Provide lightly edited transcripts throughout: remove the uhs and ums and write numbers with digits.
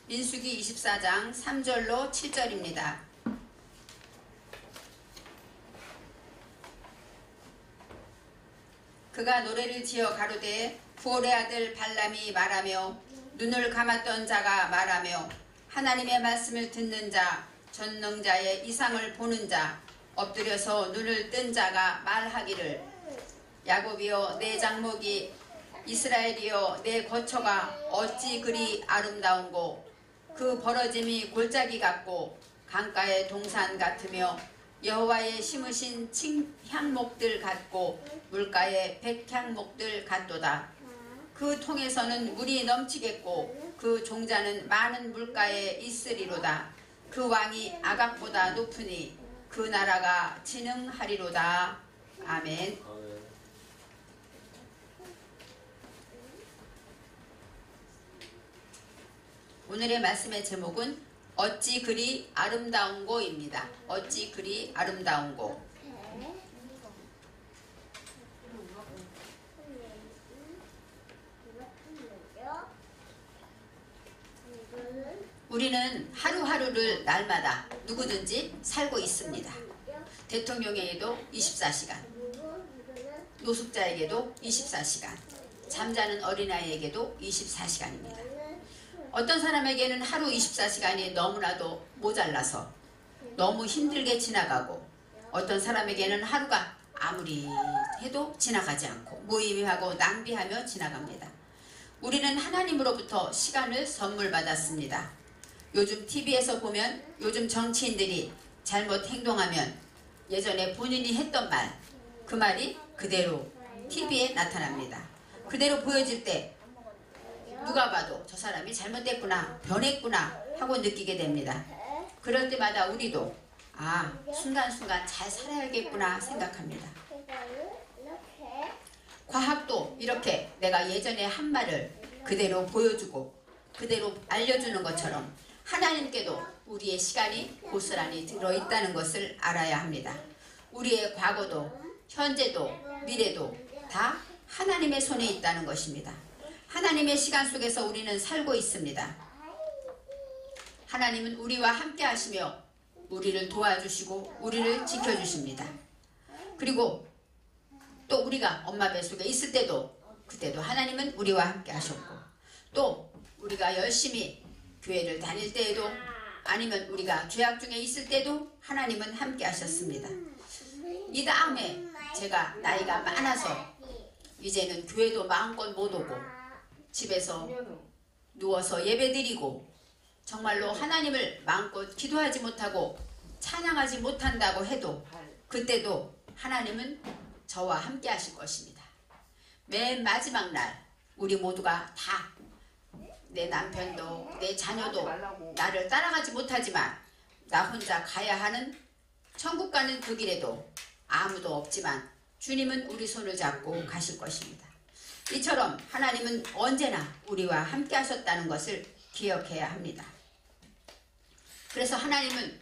민수기 24장 3절로 7절입니다. 그가 노래를 지어 가로되 부올의 아들 발람이 말하며 눈을 감았던 자가 말하며 하나님의 말씀을 듣는 자 전능자의 이상을 보는 자 엎드려서 눈을 뜬 자가 말하기를 야곱이여 내 장목이 이스라엘이여 내 거처가 어찌 그리 아름다운고 그 벌어짐이 골짜기 같고 강가의 동산 같으며 여호와의 심으신 향목들 같고 물가의 백향목들 같도다. 그 통에서는 물이 넘치겠고 그 종자는 많은 물가에 있으리로다. 그 왕이 아각보다 높으니 그 나라가 진흥하리로다. 아멘. 오늘의 말씀의 제목은 어찌 그리 아름다운고입니다. 어찌 그리 아름다운고. 우리는 하루하루를 날마다 누구든지 살고 있습니다. 대통령에게도 24시간, 노숙자에게도 24시간, 잠자는 어린아이에게도 24시간입니다. 어떤 사람에게는 하루 24시간이 너무나도 모자라서 너무 힘들게 지나가고 어떤 사람에게는 하루가 아무리 해도 지나가지 않고 무의미하고 낭비하며 지나갑니다. 우리는 하나님으로부터 시간을 선물 받았습니다. 요즘 TV에서 보면 요즘 정치인들이 잘못 행동하면 예전에 본인이 했던 말, 그 말이 그대로 TV에 나타납니다. 그대로 보여질 때 누가 봐도 저 사람이 잘못됐구나, 변했구나 하고 느끼게 됩니다. 그럴 때마다 우리도 순간순간 잘 살아야겠구나 생각합니다. 과학도 이렇게 내가 예전에 한 말을 그대로 보여주고 그대로 알려주는 것처럼 하나님께도 우리의 시간이 고스란히 들어있다는 것을 알아야 합니다. 우리의 과거도 현재도 미래도 다 하나님의 손에 있다는 것입니다. 하나님의 시간 속에서 우리는 살고 있습니다. 하나님은 우리와 함께 하시며 우리를 도와주시고 우리를 지켜주십니다. 그리고 또 우리가 엄마 뱃속에 있을 때도 그때도 하나님은 우리와 함께 하셨고 또 우리가 열심히 교회를 다닐 때에도 아니면 우리가 죄악 중에 있을 때도 하나님은 함께 하셨습니다. 이 다음에 제가 나이가 많아서 이제는 교회도 마음껏 못 오고 집에서 누워서 예배드리고 정말로 하나님을 마음껏 기도하지 못하고 찬양하지 못한다고 해도 그때도 하나님은 저와 함께 하실 것입니다. 맨 마지막 날 우리 모두가 다 내 남편도 내 자녀도 나를 따라가지 못하지만 나 혼자 가야 하는 천국 가는 그 길에도 아무도 없지만 주님은 우리 손을 잡고 가실 것입니다. 이처럼 하나님은 언제나 우리와 함께 하셨다는 것을 기억해야 합니다. 그래서 하나님은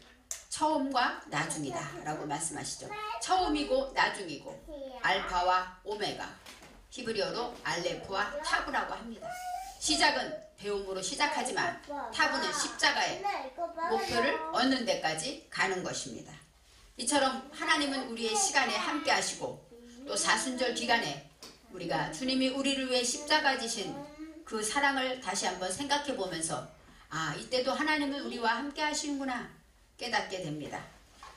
처음과 나중이다 라고 말씀하시죠. 처음이고 나중이고 알파와 오메가, 히브리어로 알레프와 타브라고 합니다. 시작은 배움으로 시작하지만 타브는 십자가의 목표를 얻는 데까지 가는 것입니다. 이처럼 하나님은 우리의 시간에 함께 하시고 또 사순절 기간에 우리가 주님이 우리를 위해 십자가 지신 그 사랑을 다시 한번 생각해 보면서 이때도 하나님은 우리와 함께 하시는구나 깨닫게 됩니다.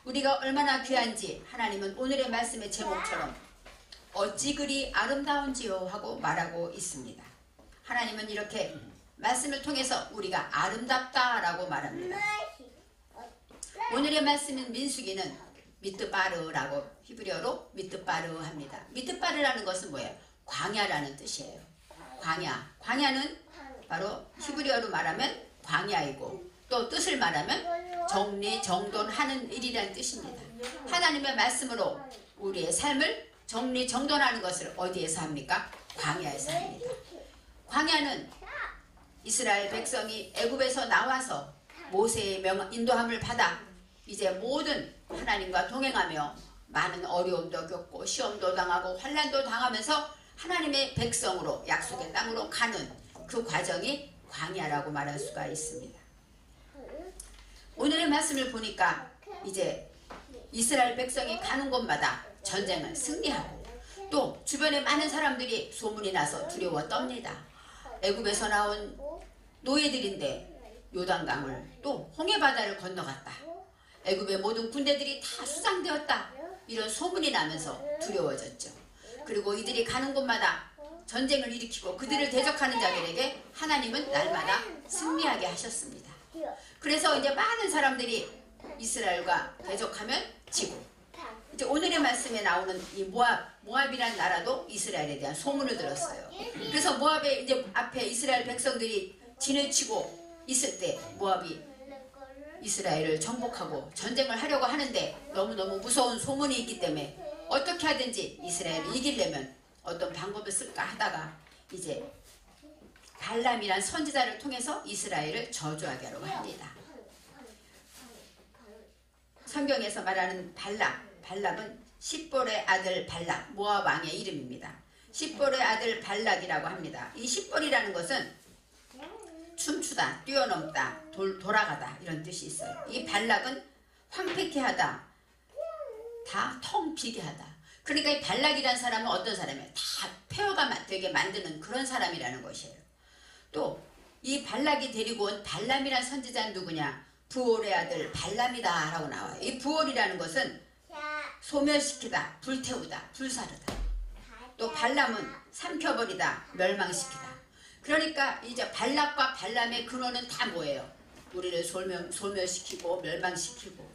우리가 얼마나 귀한지 하나님은 오늘의 말씀의 제목처럼 어찌 그리 아름다운지요 하고 말하고 있습니다. 하나님은 이렇게 말씀을 통해서 우리가 아름답다라고 말합니다. 오늘의 말씀인 민수기는 미트바르라고 히브리어로 미트바르 합니다. 미트바르라는 것은 뭐예요? 광야라는 뜻이에요. 광야는 바로 히브리어로 말하면 광야이고 또 뜻을 말하면 정리정돈하는 일이라는 뜻입니다. 하나님의 말씀으로 우리의 삶을 정리정돈하는 것을 어디에서 합니까? 광야에서 합니다. 광야는 이스라엘 백성이 애굽에서 나와서 모세의 인도함을 받아 이제 모든 하나님과 동행하며 많은 어려움도 겪고 시험도 당하고 환난도 당하면서 하나님의 백성으로 약속의 땅으로 가는 그 과정이 광야라고 말할 수가 있습니다. 오늘의 말씀을 보니까 이제 이스라엘 백성이 가는 곳마다 전쟁을 승리하고 또 주변에 많은 사람들이 소문이 나서 두려워 떱니다. 애굽에서 나온 노예들인데 요단강을 또 홍해바다를 건너갔다. 애굽의 모든 군대들이 다 수장되었다. 이런 소문이 나면서 두려워졌죠. 그리고 이들이 가는 곳마다 전쟁을 일으키고 그들을 대적하는 자들에게 하나님은 날마다 승리하게 하셨습니다. 그래서 이제 많은 사람들이 이스라엘과 대적하면 지고, 이제 오늘의 말씀에 나오는 이 모압이란 나라도 이스라엘에 대한 소문을 들었어요. 그래서 모압에 이제 앞에 이스라엘 백성들이 진을 치고 있을 때 모압이 이스라엘을 정복하고 전쟁을 하려고 하는데 너무너무 무서운 소문이 있기 때문에 어떻게 하든지 이스라엘을 이기려면 어떤 방법을 쓸까 하다가 이제 발람이란 선지자를 통해서 이스라엘을 저주하게 하려고 합니다. 성경에서 말하는 발람은 십볼의 아들 발락, 모압 왕의 이름입니다. 십볼의 아들 발락이라고 합니다. 이 십볼이라는 것은 춤추다, 뛰어넘다, 돌아가다 이런 뜻이 있어요. 이 발락은 황폐케 하다, 다 텅 비게 하다. 그러니까 이 발락이라는 사람은 어떤 사람이에요? 다 폐허가 되게 만드는 그런 사람이라는 것이에요. 또 이 발락이 데리고 온 발람이라는 선지자는 누구냐? 부올의 아들 발람이다 라고 나와요. 이 부올이라는 것은 소멸시키다, 불태우다, 불사르다. 또 발람은 삼켜버리다, 멸망시키다. 그러니까 이제 발락과 발람의 근원은 다 뭐예요? 우리를 소멸시키고 멸망시키고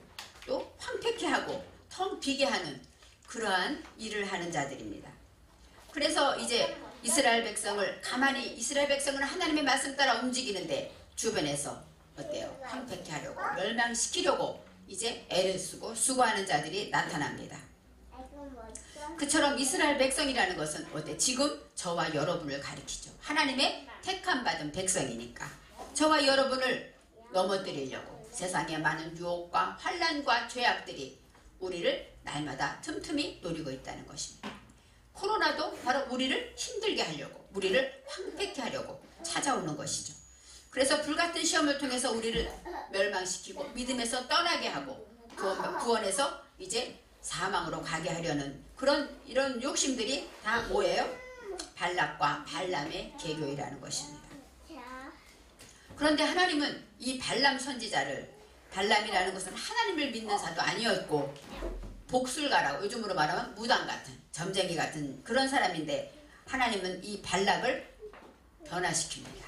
또 황폐케 하고 텅 비게 하는 그러한 일을 하는 자들입니다. 그래서 이제 이스라엘 백성은 하나님의 말씀 따라 움직이는데 주변에서 어때요? 황폐케 하려고 멸망시키려고 이제 애를 쓰고 수고하는 자들이 나타납니다. 그처럼 이스라엘 백성이라는 것은 어때? 지금 저와 여러분을 가리키죠. 하나님의 택함 받은 백성이니까 저와 여러분을 넘어뜨리려고 세상에 많은 유혹과 환난과 죄악들이 우리를 날마다 틈틈이 노리고 있다는 것입니다. 코로나도 바로 우리를 힘들게 하려고, 우리를 황폐케 하려고 찾아오는 것이죠. 그래서 불같은 시험을 통해서 우리를 멸망시키고 믿음에서 떠나게 하고 구원에서 이제 사망으로 가게 하려는 이런 욕심들이 다 뭐예요? 발락과 발람의 계교이라는 것입니다. 그런데 하나님은 이 발람 선지자를, 발람이라는 것은 하나님을 믿는 자도 아니었고 복술가라고, 요즘으로 말하면 무당 같은, 점쟁이 같은 그런 사람인데 하나님은 이 발락을 변화시킵니다.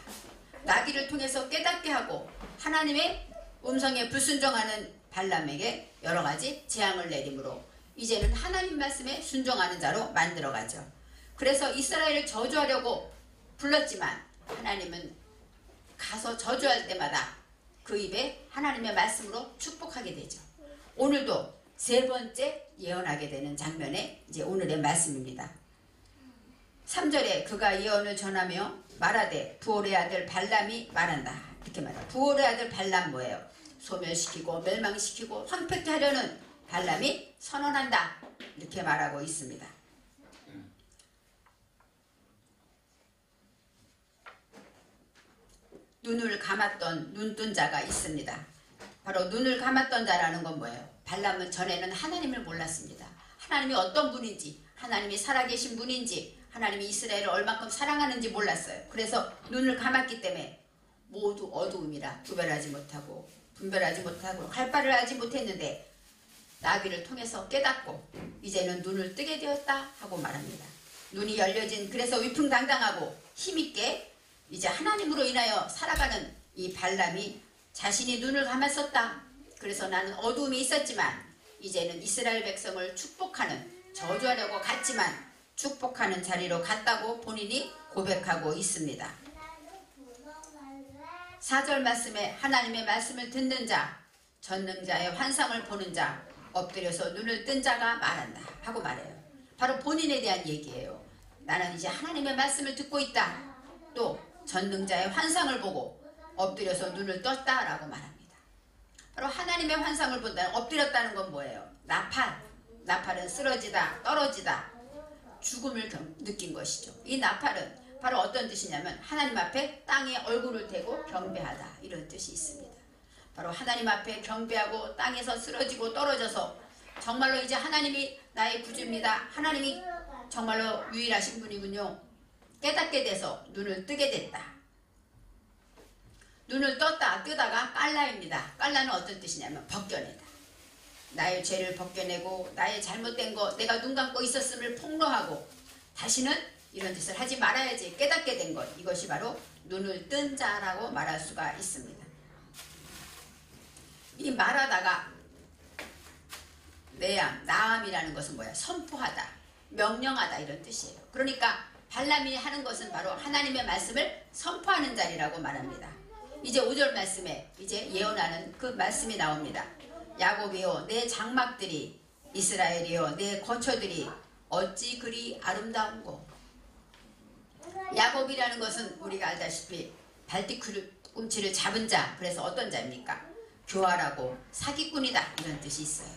나귀를 통해서 깨닫게 하고 하나님의 음성에 불순종하는 발람에게 여러 가지 재앙을 내림으로 이제는 하나님 말씀에 순종하는 자로 만들어가죠. 그래서 이스라엘을 저주하려고 불렀지만 하나님은 가서 저주할 때마다 그 입에 하나님의 말씀으로 축복하게 되죠. 오늘도 세 번째 예언하게 되는 장면에 이제 오늘의 말씀입니다. 3절에 그가 예언을 전하며 말하되 부올의 아들 발람이 말한다. 이렇게 말해요. 부올의 아들 발람 뭐예요? 소멸시키고 멸망시키고 황폐케 하려는 발람이 선언한다. 이렇게 말하고 있습니다. 눈을 감았던 눈뜬 자가 있습니다. 바로 눈을 감았던 자라는 건 뭐예요? 발람은 전에는 하나님을 몰랐습니다. 하나님이 어떤 분인지, 하나님이 살아계신 분인지, 하나님이 이스라엘을 얼마큼 사랑하는지 몰랐어요. 그래서 눈을 감았기 때문에 모두 어두움이라 분별하지 못하고 할 바를 알지 못했는데 나귀를 통해서 깨닫고 이제는 눈을 뜨게 되었다 하고 말합니다. 눈이 열려진, 그래서 위풍당당하고 힘있게 이제 하나님으로 인하여 살아가는 이 발람이 자신이 눈을 감았었다. 그래서 나는 어두움이 있었지만 이제는 이스라엘 백성을 축복하는, 저주하려고 갔지만 축복하는 자리로 갔다고 본인이 고백하고 있습니다. 4절 말씀에 하나님의 말씀을 듣는 자, 전능자의 환상을 보는 자, 엎드려서 눈을 뜬 자가 말한다 하고 말해요. 바로 본인에 대한 얘기예요. 나는 이제 하나님의 말씀을 듣고 있다. 또 전능자의 환상을 보고 엎드려서 눈을 떴다 라고 말합니다. 바로 하나님의 환상을 본다는, 엎드렸다는 건 뭐예요? 나팔은 쓰러지다, 떨어지다, 죽음을 느낀 것이죠. 이 나팔은 바로 어떤 뜻이냐면 하나님 앞에 땅에 얼굴을 대고 경배하다 이런 뜻이 있습니다. 바로 하나님 앞에 경배하고 땅에서 쓰러지고 떨어져서 정말로 이제 하나님이 나의 구주입니다. 하나님이 정말로 유일하신 분이군요. 깨닫게 돼서 눈을 뜨게 됐다. 눈을 뜨다가 깔라입니다. 깔라는 어떤 뜻이냐면 벗겨내다. 나의 죄를 벗겨내고 나의 잘못된 거 내가 눈 감고 있었음을 폭로하고 다시는 이런 짓을 하지 말아야지 깨닫게 된 것, 이것이 바로 눈을 뜬 자라고 말할 수가 있습니다. 이 말하다가 나암이라는 것은 뭐야? 선포하다, 명령하다 이런 뜻이에요. 그러니까 발람이 하는 것은 바로 하나님의 말씀을 선포하는 자리라고 말합니다. 이제 5절 말씀에 이제 예언하는 그 말씀이 나옵니다. 야곱이여 내 장막들이, 이스라엘이여 내 거처들이 어찌 그리 아름다운고. 야곱이라는 것은 우리가 알다시피 발뒤꿈치를 잡은 자, 그래서 어떤 자입니까? 교활하고 사기꾼이다 이런 뜻이 있어요.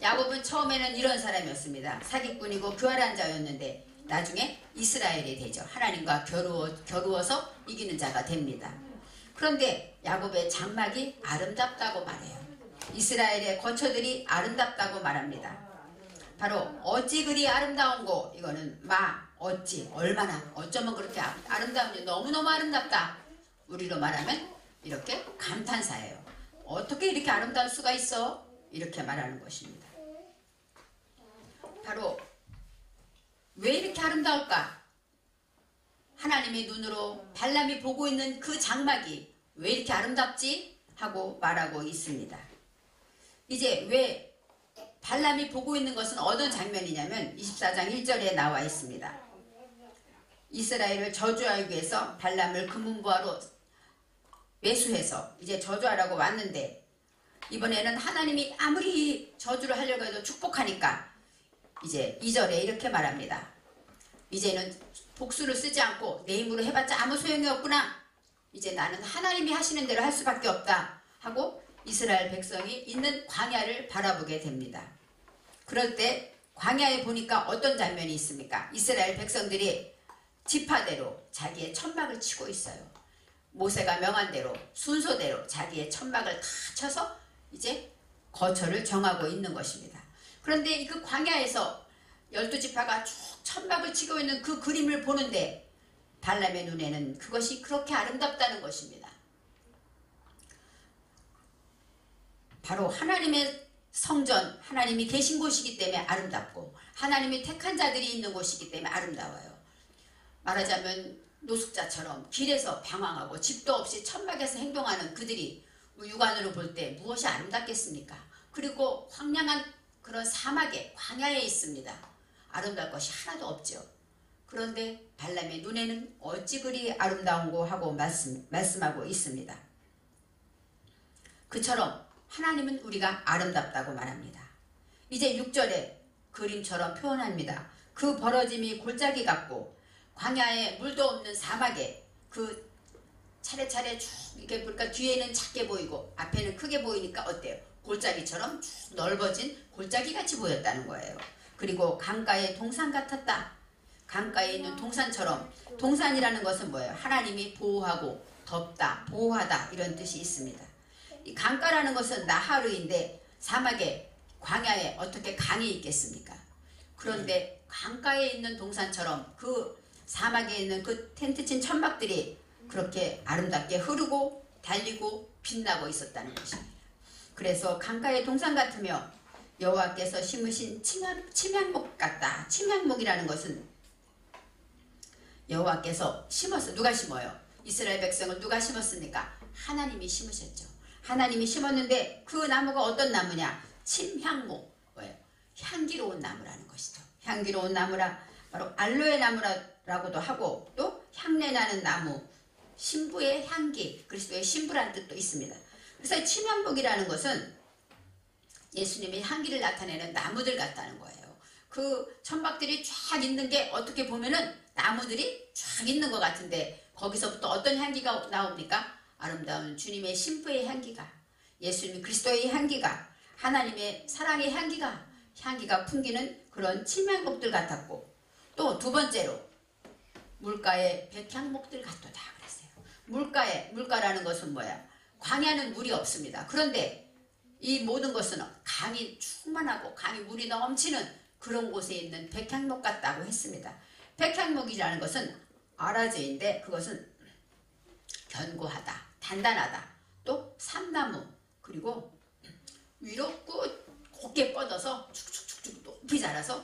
야곱은 처음에는 이런 사람이었습니다. 사기꾼이고 교활한 자였는데 나중에 이스라엘이 되죠. 하나님과 겨루어서 이기는 자가 됩니다. 그런데 야곱의 장막이 아름답다고 말해요. 이스라엘의 거처들이 아름답다고 말합니다. 바로 어찌 그리 아름다운고, 이거는 어찌, 얼마나, 어쩌면 그렇게 아름다운지, 너무너무 아름답다. 우리로 말하면 이렇게 감탄사예요. 어떻게 이렇게 아름다울 수가 있어? 이렇게 말하는 것입니다. 바로 왜 이렇게 아름다울까? 하나님의 눈으로 발람이 보고 있는 그 장막이 왜 이렇게 아름답지? 하고 말하고 있습니다. 이제 왜 발람이 보고 있는 것은 어떤 장면이냐면 24장 1절에 나와 있습니다. 이스라엘을 저주하기 위해서 발람을 금은보화로 매수해서 이제 저주하라고 왔는데 이번에는 하나님이 아무리 저주를 하려고 해도 축복하니까 이제 2절에 이렇게 말합니다. 이제는 복수를 쓰지 않고 내 힘으로 해봤자 아무 소용이 없구나. 이제 나는 하나님이 하시는 대로 할 수밖에 없다 하고 이스라엘 백성이 있는 광야를 바라보게 됩니다. 그럴 때 광야에 보니까 어떤 장면이 있습니까? 이스라엘 백성들이 지파대로 자기의 천막을 치고 있어요. 모세가 명한 대로 순서대로 자기의 천막을 다 쳐서 이제 거처를 정하고 있는 것입니다. 그런데 그 광야에서 12지파가 쭉 천막을 치고 있는 그 그림을 보는데 발람의 눈에는 그것이 그렇게 아름답다는 것입니다. 바로 하나님의 성전, 하나님이 계신 곳이기 때문에 아름답고 하나님이 택한 자들이 있는 곳이기 때문에 아름다워요. 말하자면 노숙자처럼 길에서 방황하고 집도 없이 천막에서 행동하는 그들이 육안으로 볼 때 무엇이 아름답겠습니까? 그리고 황량한 그런 사막에 광야에 있습니다. 아름다울 것이 하나도 없죠. 그런데 발람의 눈에는 어찌 그리 아름다운고 하고 말씀하고 있습니다. 그처럼 하나님은 우리가 아름답다고 말합니다. 이제 6절에 그림처럼 표현합니다. 그 벌어짐이 골짜기 같고 광야에 물도 없는 사막에 그 차례차례 쭉 이렇게 보니까 뒤에는 작게 보이고 앞에는 크게 보이니까 어때요? 골짜기처럼 쭉 넓어진 골짜기 같이 보였다는 거예요. 그리고 강가의 동산 같았다. 강가에 있는 동산처럼, 동산이라는 것은 뭐예요? 하나님이 보호하고 덮다, 보호하다 이런 뜻이 있습니다. 이 강가라는 것은 나하르인데 사막에 광야에 어떻게 강이 있겠습니까? 그런데 강가에 있는 동산처럼 그 사막에 있는 그 텐트 친 천막들이 그렇게 아름답게 흐르고 달리고 빛나고 있었다는 것입니다. 그래서 강가의 동산 같으며 여호와께서 심으신 침향목 같다. 침향목이라는 것은 여호와께서 심었어. 누가 심어요? 이스라엘 백성을 누가 심었습니까? 하나님이 심으셨죠. 하나님이 심었는데 그 나무가 어떤 나무냐? 침향목. 뭐예요? 향기로운 나무라는 것이죠. 향기로운 나무라 바로 알로에 나무라고도 하고 또 향내나는 나무, 신부의 향기, 그리스도의 신부라는 뜻도 있습니다. 그래서 침향목이라는 것은 예수님의 향기를 나타내는 나무들 같다는 거예요. 그 천막들이 쫙 있는 게 어떻게 보면은 나무들이 쫙 있는 것 같은데 거기서부터 어떤 향기가 나옵니까? 아름다운 주님의 신부의 향기가, 예수님 그리스도의 향기가, 하나님의 사랑의 향기가 풍기는 그런 침향목들 같았고, 또 두 번째로 물가에 백향목들 같도다 그랬어요. 물가라는 것은 뭐야? 광야는 물이 없습니다. 그런데 이 모든 것은 강이 충만하고 강이 물이 넘치는 그런 곳에 있는 백향목 같다고 했습니다. 백향목이라는 것은 아라제인데 그것은 견고하다, 단단하다, 또 삼나무, 그리고 위로 곱게 뻗어서 축축축축 높이 자라서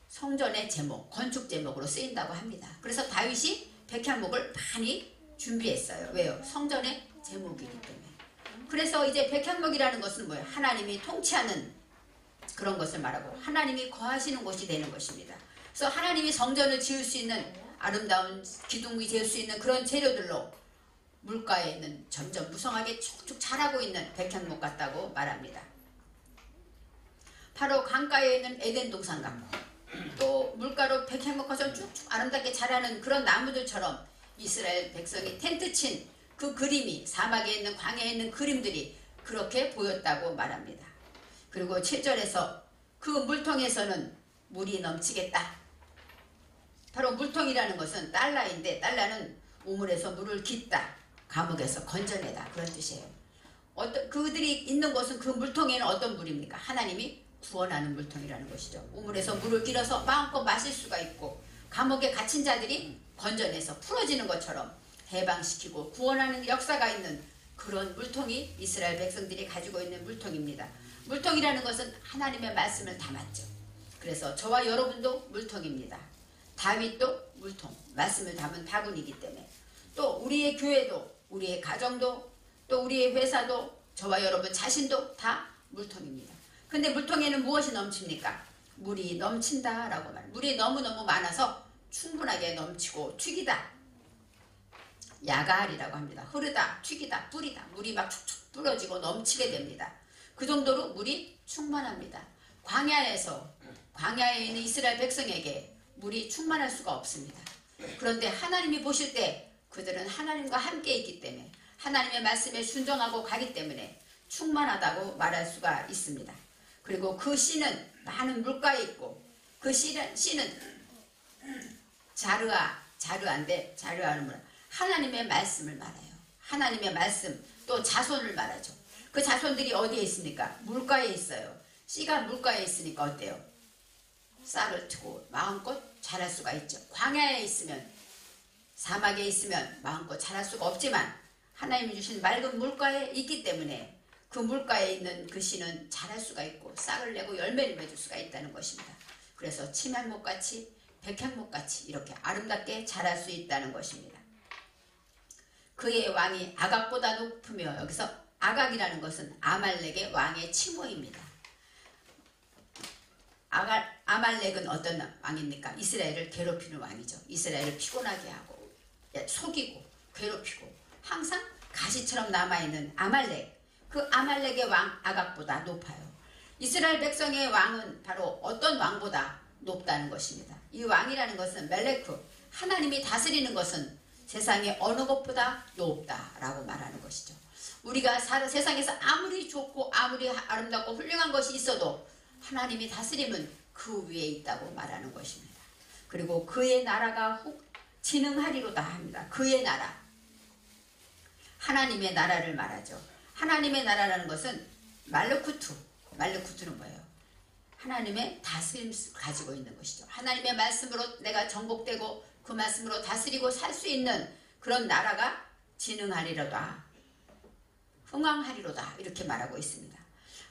성전의 제목, 건축 제목으로 쓰인다고 합니다. 그래서 다윗이 백향목을 많이 준비했어요. 왜요? 성전의 제목이기 때문에. 그래서 이제 백향목이라는 것은 뭐예요? 하나님이 통치하는 그런 것을 말하고 하나님이 거하시는 곳이 되는 것입니다. 그래서 하나님이 성전을 지을 수 있는 아름다운 기둥이 될 수 있는 그런 재료들로 물가에 있는 점점 무성하게 쭉쭉 자라고 있는 백향목 같다고 말합니다. 바로 강가에 있는 에덴 동산 같고 또 물가로 백향목처럼 쭉쭉 아름답게 자라는 그런 나무들처럼 이스라엘 백성이 텐트 친 그 그림이 사막에 있는 광야에 있는 그림들이 그렇게 보였다고 말합니다. 그리고 7절에서 그 물통에서는 물이 넘치겠다. 바로 물통이라는 것은 달라인데 달라는 우물에서 물을 깃다, 감옥에서 건져내다 그런 뜻이에요. 그들이 있는 곳은 그 물통에는 어떤 물입니까? 하나님이 구원하는 물통이라는 것이죠. 우물에서 물을 길어서 마음껏 마실 수가 있고 감옥에 갇힌 자들이 건져내서 풀어지는 것처럼 해방시키고 구원하는 역사가 있는 그런 물통이 이스라엘 백성들이 가지고 있는 물통입니다. 물통이라는 것은 하나님의 말씀을 담았죠. 그래서 저와 여러분도 물통입니다. 다윗도 물통, 말씀을 담은 바구니이기 때문에 또 우리의 교회도 우리의 가정도 또 우리의 회사도 저와 여러분 자신도 다 물통입니다. 근데 물통에는 무엇이 넘칩니까? 물이 넘친다라고 말합니다. 물이 너무너무 많아서 충분하게 넘치고 튀기다. 야갈이라고 합니다. 흐르다, 튀기다, 뿌리다. 물이 막 축축 뿌려지고 넘치게 됩니다. 그 정도로 물이 충만합니다. 광야에 있는 이스라엘 백성에게 물이 충만할 수가 없습니다. 그런데 하나님이 보실 때 그들은 하나님과 함께 있기 때문에 하나님의 말씀에 순종하고 가기 때문에 충만하다고 말할 수가 있습니다. 그리고 그 씨는 많은 물가에 있고 그 씨는 자르아인데 자르아는 뭐야? 하나님의 말씀을 말해요. 하나님의 말씀 또 자손을 말하죠. 그 자손들이 어디에 있습니까? 물가에 있어요. 씨가 물가에 있으니까 어때요? 싹을 트고 마음껏 자랄 수가 있죠. 광야에 있으면 사막에 있으면 마음껏 자랄 수가 없지만 하나님이 주신 맑은 물가에 있기 때문에 그 물가에 있는 그 씨는 자랄 수가 있고 싹을 내고 열매를 맺을 수가 있다는 것입니다. 그래서 침향목같이 백향목같이 이렇게 아름답게 자랄 수 있다는 것입니다. 그의 왕이 아각보다 높으며 여기서 아각이라는 것은 아말렉의 왕의 칭호입니다. 아말렉은 어떤 왕입니까? 이스라엘을 괴롭히는 왕이죠. 이스라엘을 피곤하게 하고 속이고 괴롭히고 항상 가시처럼 남아있는 아말렉. 그 아말렉의 왕 아각보다 높아요. 이스라엘 백성의 왕은 바로 어떤 왕보다 높다는 것입니다. 이 왕이라는 것은 멜레크, 하나님이 다스리는 것은 세상의 어느 것보다 높다라고 말하는 것이죠. 우리가 세상에서 아무리 좋고 아무리 아름답고 훌륭한 것이 있어도 하나님이 다스림은 그 위에 있다고 말하는 것입니다. 그리고 그의 나라가 진흥하리로다 합니다. 그의 나라, 하나님의 나라를 말하죠. 하나님의 나라라는 것은 말르쿠트는 뭐예요? 하나님의 다스림을 가지고 있는 것이죠. 하나님의 말씀으로 내가 정복되고 그 말씀으로 다스리고 살 수 있는 그런 나라가 진흥하리로다, 흥왕하리로다 이렇게 말하고 있습니다.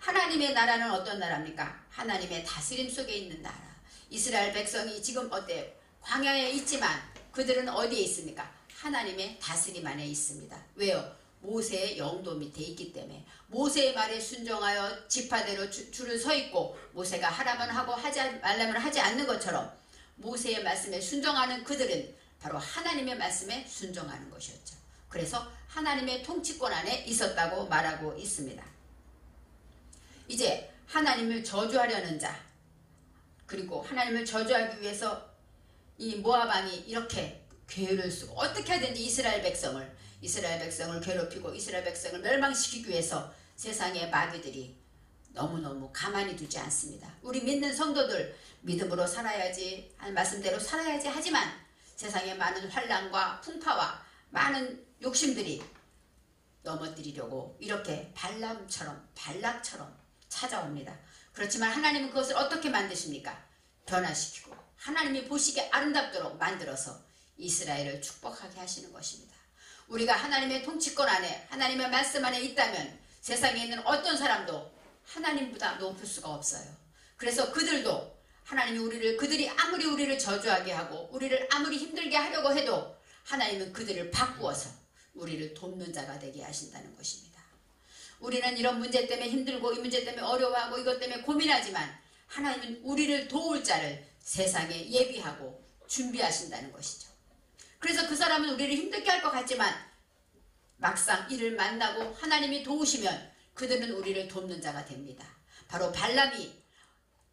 하나님의 나라는 어떤 나라입니까? 하나님의 다스림 속에 있는 나라. 이스라엘 백성이 지금 어때요? 광야에 있지만 그들은 어디에 있습니까? 하나님의 다스림 안에 있습니다. 왜요? 모세의 영도 밑에 있기 때문에 모세의 말에 순종하여 지파대로 줄을 서 있고 모세가 하라면 하고 하지 말라면 하지 않는 것처럼 모세의 말씀에 순종하는 그들은 바로 하나님의 말씀에 순종하는 것이었죠. 그래서 하나님의 통치권 안에 있었다고 말하고 있습니다. 이제 하나님을 저주하려는 자, 그리고 하나님을 저주하기 위해서 이 모압 왕이 이렇게 괴를 쓰고 어떻게 하든지 이스라엘 백성을 괴롭히고 이스라엘 백성을 멸망시키기 위해서 세상의 마귀들이 너무너무 가만히 두지 않습니다. 우리 믿는 성도들 믿음으로 살아야지, 말씀대로 살아야지 하지만 세상에 많은 환난과 풍파와 많은 욕심들이 넘어뜨리려고 이렇게 발락처럼 찾아옵니다. 그렇지만 하나님은 그것을 어떻게 만드십니까? 변화시키고 하나님이 보시기에 아름답도록 만들어서 이스라엘을 축복하게 하시는 것입니다. 우리가 하나님의 통치권 안에 하나님의 말씀 안에 있다면 세상에 있는 어떤 사람도 하나님보다 높을 수가 없어요. 그래서 그들이 아무리 우리를 저주하게 하고 우리를 아무리 힘들게 하려고 해도 하나님은 그들을 바꾸어서 우리를 돕는 자가 되게 하신다는 것입니다. 우리는 이런 문제 때문에 힘들고 이 문제 때문에 어려워하고 이것 때문에 고민하지만 하나님은 우리를 도울 자를 세상에 예비하고 준비하신다는 것이죠. 그래서 그 사람은 우리를 힘들게 할 것 같지만 막상 이를 만나고 하나님이 도우시면 그들은 우리를 돕는 자가 됩니다. 바로 발람이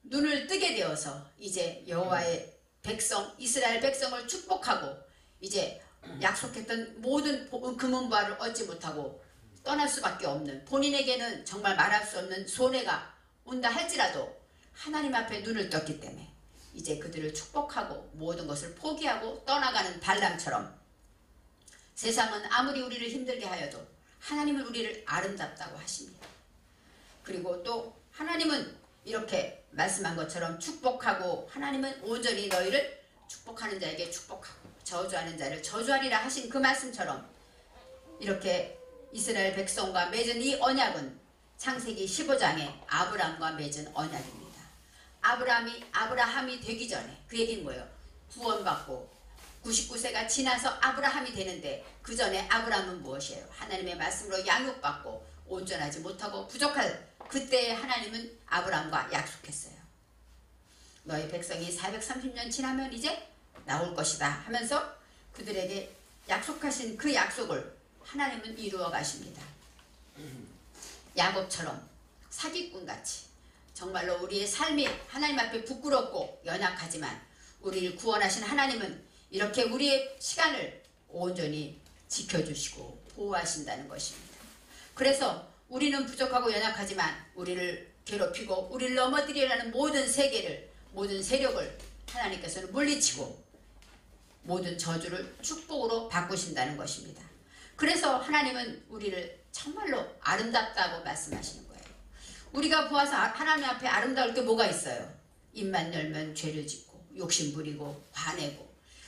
눈을 뜨게 되어서 이제 여호와의 백성 이스라엘 백성을 축복하고 이제 약속했던 모든 금은보화를 얻지 못하고 떠날 수밖에 없는, 본인에게는 정말 말할 수 없는 손해가 온다 할지라도 하나님 앞에 눈을 떴기 때문에 이제 그들을 축복하고 모든 것을 포기하고 떠나가는 발람처럼 세상은 아무리 우리를 힘들게 하여도 하나님은 우리를 아름답다고 하십니다. 그리고 또 하나님은 이렇게 말씀한 것처럼 축복하고 하나님은 온전히 너희를 축복하는 자에게 축복하고 저주하는 자를 저주하리라 하신 그 말씀처럼 이렇게 이스라엘 백성과 맺은 이 언약은 창세기 15장에 아브라함과 맺은 언약입니다. 아브라함이 되기 전에 그 얘기는 뭐예요? 구원받고 99세가 지나서 아브라함이 되는데 그 전에 아브라함은 무엇이에요? 하나님의 말씀으로 양육받고 온전하지 못하고 부족할 그때 하나님은 아브라함과 약속했어요. 너희 백성이 430년 지나면 이제 나올 것이다 하면서 그들에게 약속하신 그 약속을 하나님은 이루어 가십니다. 야곱처럼 사기꾼같이 정말로 우리의 삶이 하나님 앞에 부끄럽고 연약하지만 우리를 구원하신 하나님은 이렇게 우리의 시간을 온전히 지켜주시고 보호하신다는 것입니다. 그래서 우리는 부족하고 연약하지만 우리를 괴롭히고 우리를 넘어뜨리려는 모든 세력을 하나님께서는 물리치고 모든 저주를 축복으로 바꾸신다는 것입니다. 그래서 하나님은 우리를 정말로 아름답다고 말씀하시는 거예요. 우리가 보아서 하나님 앞에 아름다울 게 뭐가 있어요? 입만 열면 죄를 짓고 욕심 부리고 화내고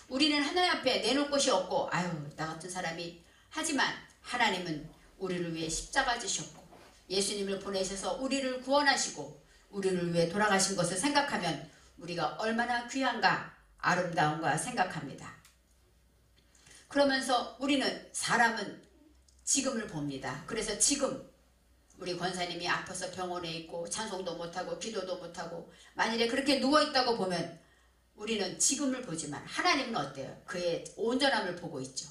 우리는 하나님 앞에 내놓을 것이 없고 아유 나 같은 사람이 하지만 하나님은 우리를 위해 십자가 지셨고 예수님을 보내셔서 우리를 구원하시고 우리를 위해 돌아가신 것을 생각하면 우리가 얼마나 귀한가 아름다운가 생각합니다. 그러면서 사람은 지금을 봅니다. 그래서 지금 우리 권사님이 아파서 병원에 있고 찬송도 못하고 기도도 못하고 만일에 그렇게 누워있다고 보면 우리는 지금을 보지만 하나님은 어때요? 그의 온전함을 보고 있죠.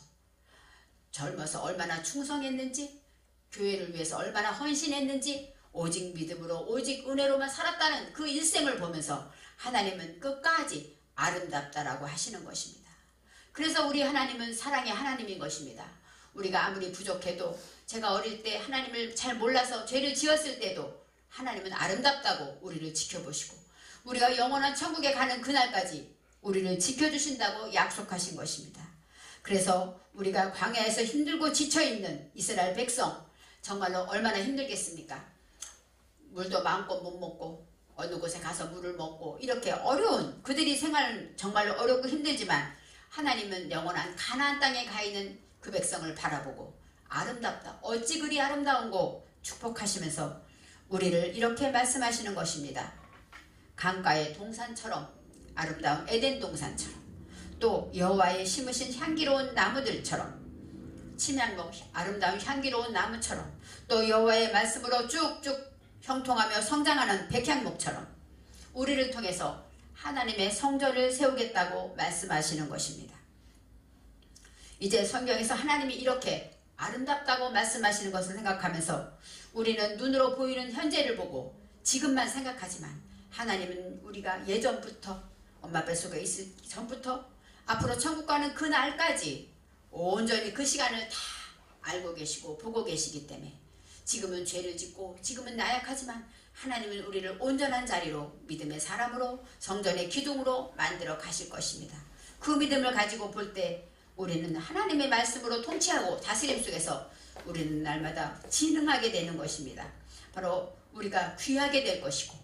젊어서 얼마나 충성했는지 교회를 위해서 얼마나 헌신했는지 오직 믿음으로 오직 은혜로만 살았다는 그 일생을 보면서 하나님은 끝까지 아름답다라고 하시는 것입니다. 그래서 우리 하나님은 사랑의 하나님인 것입니다. 우리가 아무리 부족해도 제가 어릴 때 하나님을 잘 몰라서 죄를 지었을 때도 하나님은 아름답다고 우리를 지켜보시고 우리가 영원한 천국에 가는 그날까지 우리를 지켜주신다고 약속하신 것입니다. 그래서 우리가 광야에서 힘들고 지쳐있는 이스라엘 백성 정말로 얼마나 힘들겠습니까? 물도 마음껏 못 먹고 어느 곳에 가서 물을 먹고 이렇게 어려운 그들이 생활은 정말로 어렵고 힘들지만 하나님은 영원한 가나안 땅에 가 있는 그 백성을 바라보고 아름답다 어찌 그리 아름다운고 축복하시면서 우리를 이렇게 말씀하시는 것입니다. 강가의 동산처럼 아름다운 에덴 동산처럼 또 여호와의 심으신 향기로운 나무들처럼 침향록 아름다운 향기로운 나무처럼 또 여호와의 말씀으로 쭉쭉 형통하며 성장하는 백향목처럼 우리를 통해서 하나님의 성전을 세우겠다고 말씀하시는 것입니다. 이제 성경에서 하나님이 이렇게 아름답다고 말씀하시는 것을 생각하면서 우리는 눈으로 보이는 현재를 보고 지금만 생각하지만 하나님은 우리가 예전부터 엄마 뱃속에 있을 전부터 앞으로 천국 가는 그 날까지 온전히 그 시간을 다 알고 계시고 보고 계시기 때문에 지금은 죄를 짓고 지금은 나약하지만 하나님은 우리를 온전한 자리로 믿음의 사람으로 성전의 기둥으로 만들어 가실 것입니다. 그 믿음을 가지고 볼 때 우리는 하나님의 말씀으로 통치하고 다스림 속에서 우리는 날마다 진흥하게 되는 것입니다. 바로 우리가 귀하게 될 것이고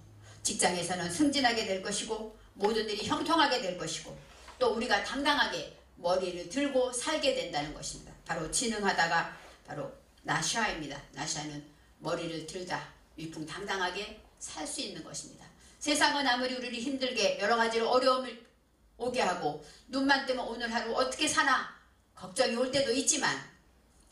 직장에서는 승진하게 될 것이고 모든 일이 형통하게 될 것이고 또 우리가 당당하게 머리를 들고 살게 된다는 것입니다. 바로 진흥하다가 바로 나샤입니다. 나샤는 머리를 들다 위풍당당하게 살 수 있는 것입니다. 세상은 아무리 우리를 힘들게 여러 가지로 어려움을 오게 하고 눈만 뜨면 오늘 하루 어떻게 사나 걱정이 올 때도 있지만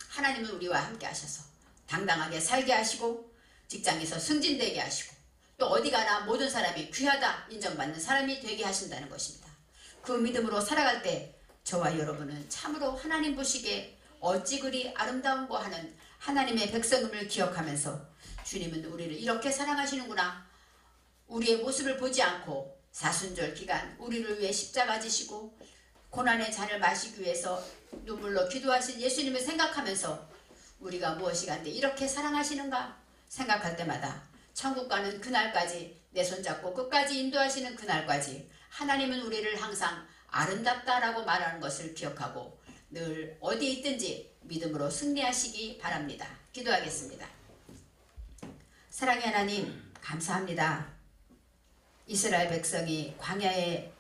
하나님은 우리와 함께 하셔서 당당하게 살게 하시고 직장에서 승진되게 하시고 또 어디 가나 모든 사람이 귀하다 인정받는 사람이 되게 하신다는 것입니다. 그 믿음으로 살아갈 때 저와 여러분은 참으로 하나님 보시기에 어찌 그리 아름다운고 하는 하나님의 백성임을 기억하면서 주님은 우리를 이렇게 사랑하시는구나. 우리의 모습을 보지 않고 사순절 기간 우리를 위해 십자가 지시고 고난의 잔을 마시기 위해서 눈물로 기도하신 예수님을 생각하면서 우리가 무엇이 간데 이렇게 사랑하시는가 생각할 때마다 천국 가는 그날까지 내 손잡고 끝까지 인도하시는 그날까지 하나님은 우리를 항상 아름답다라고 말하는 것을 기억하고 늘 어디에 있든지 믿음으로 승리하시기 바랍니다. 기도하겠습니다. 사랑의 하나님 감사합니다. 이스라엘 백성이 광야에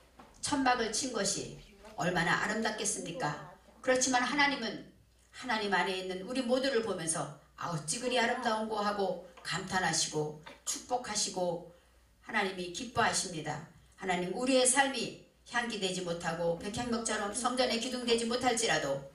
천막을 친 것이 얼마나 아름답겠습니까? 그렇지만 하나님은 하나님 안에 있는 우리 모두를 보면서 어찌 그리 아름다운고 하고 감탄하시고 축복하시고 하나님이 기뻐하십니다. 하나님 우리의 삶이 향기되지 못하고 백향목처럼 성전에 기둥되지 못할지라도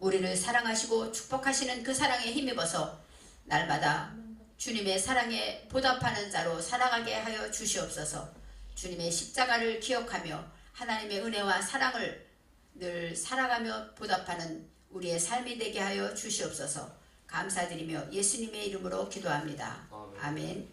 우리를 사랑하시고 축복하시는 그 사랑에 힘입어서 날마다 주님의 사랑에 보답하는 자로 살아가게 하여 주시옵소서. 주님의 십자가를 기억하며 하나님의 은혜와 사랑을 늘 살아가며 보답하는 우리의 삶이 되게 하여 주시옵소서. 감사드리며 예수님의 이름으로 기도합니다. 아멘.